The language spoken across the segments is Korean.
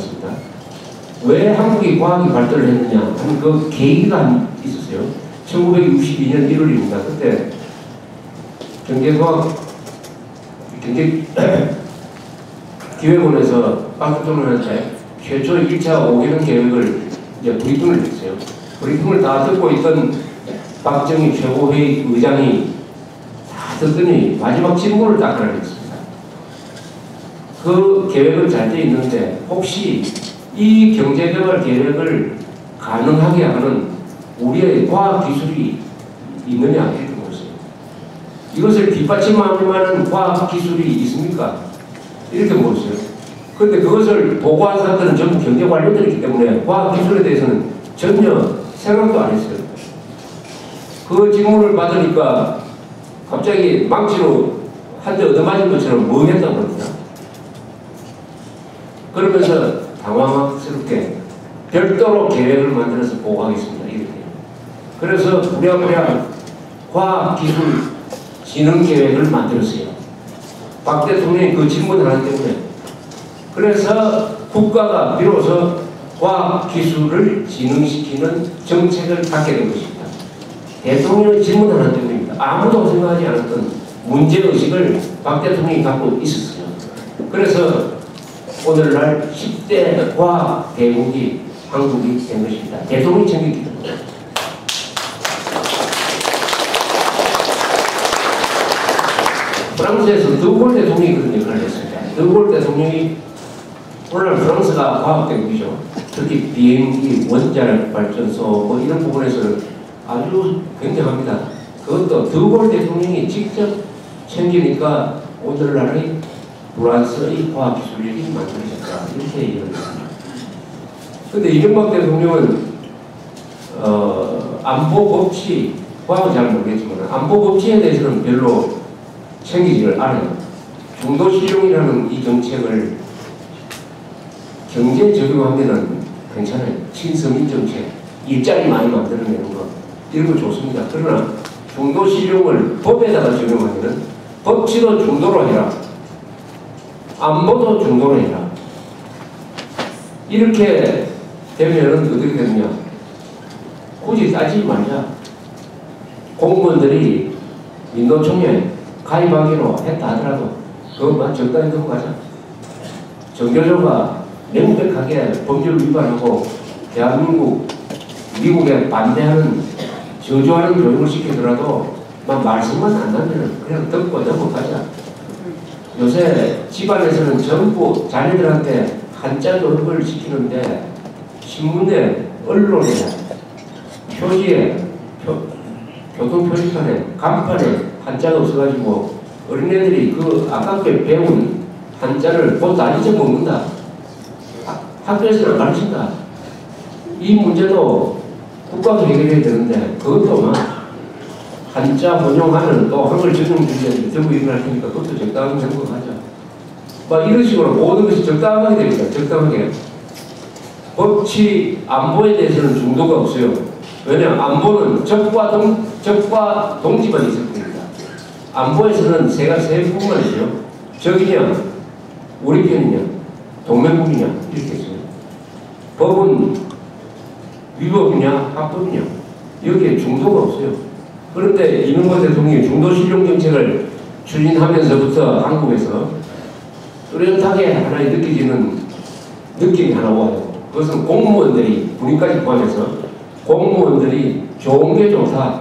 있습니다. 왜 한국이 과학이 발달을 했느냐 하는 그 계기가 있었어요. 1962년 1월입니다. 그때 경제기획원에서 박 대통령한테 최초 1차 5개년 계획을 이제 브리핑을 했어요. 브리핑을 다 듣고 있던 박정희 최고회의 의장이 다 듣더니 마지막 질문을 딱 하나 했습니다. 그 계획은 잘 돼 있는데 혹시 이 경제개발 계획을 가능하게 하는 우리의 과학기술이 있느냐 이렇게 물었어요. 이것을 뒷받침할 만한 과학기술이 있습니까? 이렇게 물었어요. 그런데 그것을 보고한 사람들은 전부 경제 관료들이기 때문에 과학기술에 대해서는 전혀 생각도 안 했어요. 그 질문을 받으니까 갑자기 망치로 한 대 얻어맞은 것처럼 멍했다고 그럽니다. 그러면서 당황스럽게 별도로 계획을 만들어서 보고하겠습니다. 이렇게. 그래서 부랴부랴 과학기술진흥계획을 만들었어요. 박 대통령이 그 질문을 하기 때문에. 그래서 국가가 비로소 과학기술을 진흥시키는 정책을 갖게 된 것입니다. 대통령의 질문 하나 때문입니다. 아무도 생각하지 않았던 문제의식을 박 대통령이 갖고 있었어요. 그래서 오늘날 10대 과학 대국이 한국이 된 것입니다. 대통령이 챙겼기 때문에. 프랑스에서 드골 대통령이 그런 역할을 했습니다. 드골 대통령이 오늘날 프랑스가 과학 대국이죠. 특히 비행기, 원자력 발전소 뭐 이런 부분에서는 아주 굉장합니다. 그것도 드골 대통령이 직접 챙기니까 오늘날의 프랑스의 과학기술력이 만들어졌다. 이렇게 얘기했습니다. 그런데 이명박 대통령은 안보법치, 과학은 잘 모르겠지만 안보법치에 대해서는 별로 챙기지를 않아요. 중도실용이라는 이 정책을 경제에 적용하면 괜찮아요. 친서민 정책, 일자리 많이 만들어내는 거 이런 거 좋습니다. 그러나 중도실용을 법에다가 적용하면 법치도 중도로 해라. 안보도 중도로 해라. 이렇게 되면 어떻게 되느냐. 굳이 따지지 말자. 공무원들이 민노총에 가입하기로 했다 하더라도 그것만 적당히 넘어가자. 정교조가 명백하게 법률 위반하고 대한민국, 미국에 반대하는 저주하는 교육을 시키더라도 막 말씀만 안 나면 그냥 듣고 넘어가자. 요새 집안에서는 전부 자녀들한테 한자 교육을 시키는데 신문에, 언론에, 표지에, 교통표지판에, 간판에 한자가 없어가지고 어린애들이 그 아깝게 배운 한자를 곧 다 잊어먹는다. 학교에서는 안 가르친다. 이 문제도 국가가 해결해야 되는데 그것도 막 한자 번용하는 또 한글 전용주의자들이 전부 일어날 테니까 그것도 적당하게 생각하자. 막 이런 식으로 모든 것이 적당하게 됩니다. 적당하게. 법치 안보에 대해서는 중도가 없어요. 왜냐하면 안보는 적과 동지만 있을 겁니다. 안보에서는 세 부분만 있어요. 적이냐, 우리 편이냐, 동맹국이냐 이렇게 있어요. 법은 위법이냐, 합법이냐 여기에 중도가 없어요. 그런데 이명박 대통령이 중도실용 정책을 추진하면서부터 한국에서 뚜렷하게 하나의 느껴지는 느낌이 하나 와요. 그것은 공무원들이, 군인까지 포함해서 공무원들이 좋은 게 좋다.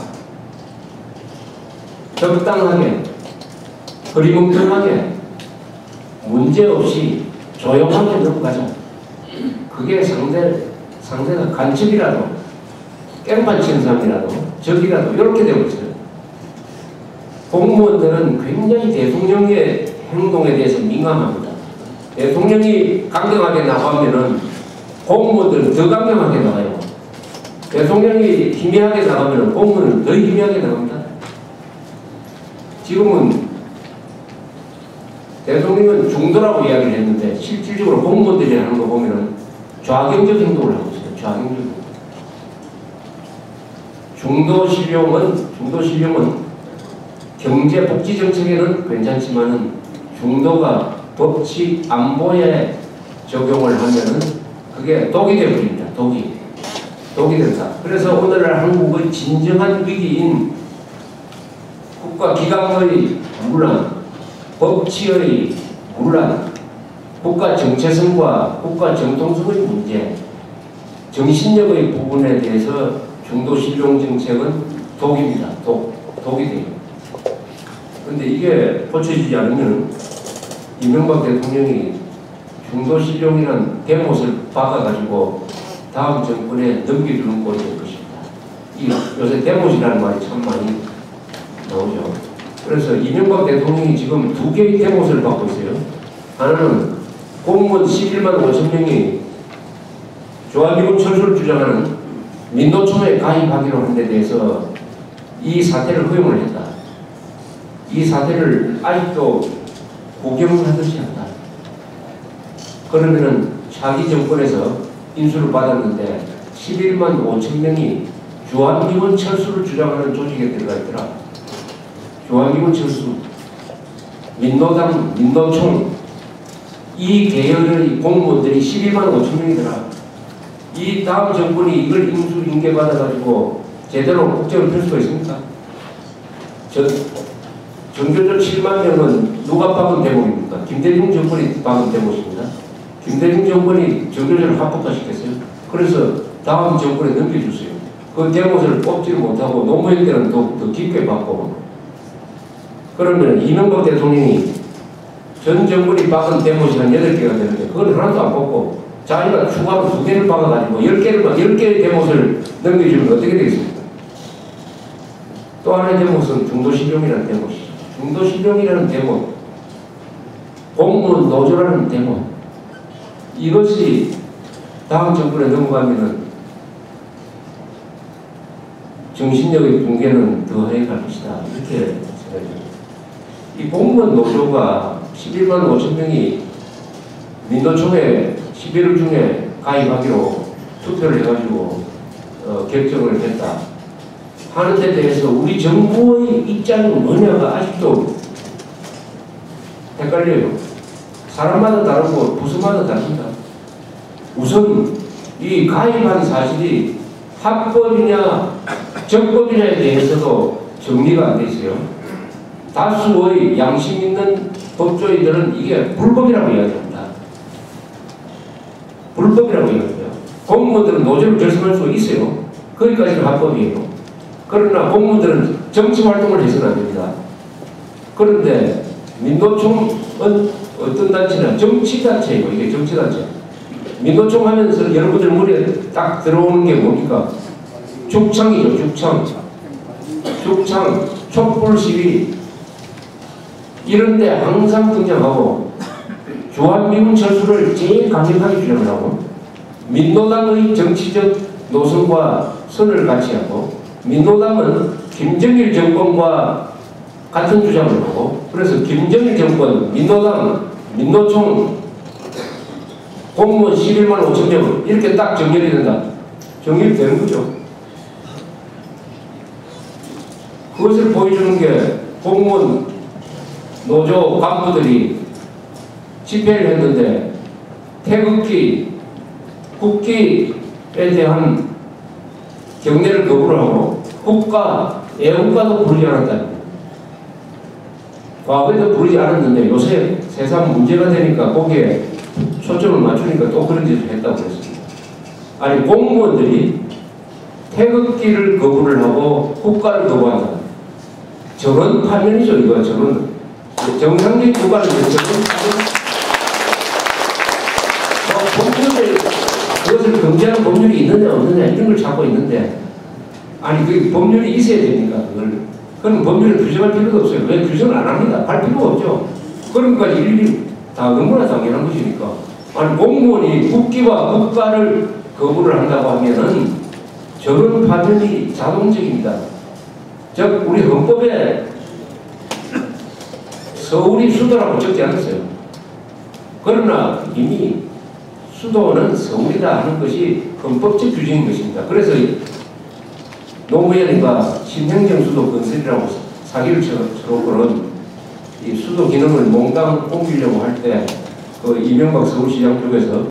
적당하게, 흐리멍텅하게, 문제없이 조용하게 넘어가자. 그게 상대가 간첩이라도, 깽판 치는 사람이라도, 적이라도 이렇게 되고 있어요. 공무원들은 굉장히 대통령의 행동에 대해서 민감합니다. 대통령이 강경하게 나가면은 공무원들은 더 강경하게 나가요. 대통령이 희미하게 나가면 공무원은 더 희미하게 나갑니다. 지금은 대통령은 중도라고 이야기를 했는데 실질적으로 공무원들이 하는 거 보면 좌경적 행동을 하고 있어요. 좌경적. 중도실용은 경제 복지 정책에는 괜찮지만은 중도가 법치 안보에 적용을 하면은 그게 독이 되어버립니다. 독이 된다. 그래서 오늘날 한국의 진정한 위기인 국가기강의 문란, 법치의 문란, 국가 정체성과 국가 정통성의 문제, 정신력의 부분에 대해서 중도신용 정책은 독입니다. 독이 돼요. 그런데 이게 고쳐지지 않으면 이명박 대통령이 중도신용이라는 대못을 박아가지고 다음 정권에 넘겨주는 꼴이 될 것입니다. 요새 대못이라는 말이 참 많이 나오죠. 그래서 이명박 대통령이 지금 두 개의 대못을 받고 있어요. 하나는 공무원 11만 5천 명이 조합미군 철수를 주장하는 민노총에 가입하기로 한 데 대해서 이 사태를 허용을 했다. 이 사태를 아직도 구경을 하듯이 한다. 그러면은 차기 정권에서 인수를 받았는데 11만 5천 명이 주한미군 철수를 주장하는 조직에 들어가 있더라. 주한미군 철수, 민노당, 민노총, 이 계열의 공무원들이 12만 5천 명이더라. 이 다음 정권이 이걸 인계받아가지고 제대로 국정을 펼 수가 있습니까? 전교조 7만 명은 누가 박은 대목입니까? 김대중 정권이 박은 대목입니다. 김대중 정권이 전교조를 합법화시켰어요. 그래서 다음 정권에 넘겨줬어요. 그 대목을 뽑지를 못하고 노무현 때는 더 깊게 받고. 그러면 이명박 대통령이 전 정권이 박은 대목이 한 8개가 되는데 그건 하나도 안 뽑고 자기가 추가로 2개를 박아가지고 10개의 대목을 넘겨주면 어떻게 되겠습니까? 또 하나의 대목은 중도신용이라는 대목이죠. 중도신용이라는 대목, 공무원 노조라는 대목, 이것이 다음 정권에 넘어가면은 정신력의 붕괴는 더해 갈 것이다. 이렇게 생각합니다. 이 공무원 노조가 11만 5천 명이 민노총에 11월 중에 가입하기로 투표를 해가지고 결정을 했다 하는 데 대해서 우리 정부의 입장이 뭐냐가 아직도 헷갈려요. 사람마다 다르고 부서마다 다릅니다. 우선 이 가입한 사실이 합법이냐 적법이냐에 대해서도 정리가 안 돼 있어요. 다수의 양심 있는 법조인들은 이게 불법이라고 이야기합니다. 불법이라고 이야기해요. 공무원들은 노조를 결성할 수 있어요. 거기까지는 합법이에요. 그러나 공무원들은 정치활동을 해서는 안 됩니다. 그런데 민노총은 어떤 단체냐? 정치단체예요. 이게 정치단체. 민노총 하면서 여러분들 머리에 딱 들어오는 게 뭡니까? 죽창이죠. 죽창, 촛불 시위 이런데 항상 등장하고 주한미군 철수를 제일 강력하게 주장을 하고 민노당의 정치적 노선과 선을 같이 하고 민노당은 김정일 정권과 같은 주장을 하고 그래서 김정일 정권, 민노당, 민노총 공무원 11만 5천 명 이렇게 딱 정렬이 된다. 정렬이 되는 거죠. 그것을 보여주는 게 공무원 노조 간부들이 집회를 했는데 태극기, 국기에 대한 경례를 거부를 하고 국가, 애국가도 부르지 않았다. 과거에도 부르지 않았는데 요새 세상 문제가 되니까 거기에 초점을 맞추니까 또 그런 짓을 했다고 그랬습니다. 아니 공무원들이 태극기를 거부를 하고 국가를 거부한다. 저런 파면이죠. 이거 저런 정상적인 국가를 위해서 법률에 그것을 금지하는 법률이 있느냐 없느냐 이런 걸 찾고 있는데 아니 그 법률이 있어야 됩니까? 그건 법률을 규정할 필요도 없어요. 왜 규정을 안 합니다. 할 필요가 없죠. 그런 것까지 일일이 다 너무나 당연한 것이니까 아니 공무원이 국기와 국가를 거부를 한다고 하면은 저런 파면이 자동적입니다. 즉 우리 헌법에 서울이 수도라고 적지 않았어요. 그러나 이미 수도는 서울이다 하는 것이 헌법적 규정인 것입니다. 그래서 노무현이가 신행정 수도 건설이라고 사기를 쳐놓고는 이 수도 기능을 몽땅 옮기려고 할 때 이명박 서울시장 쪽에서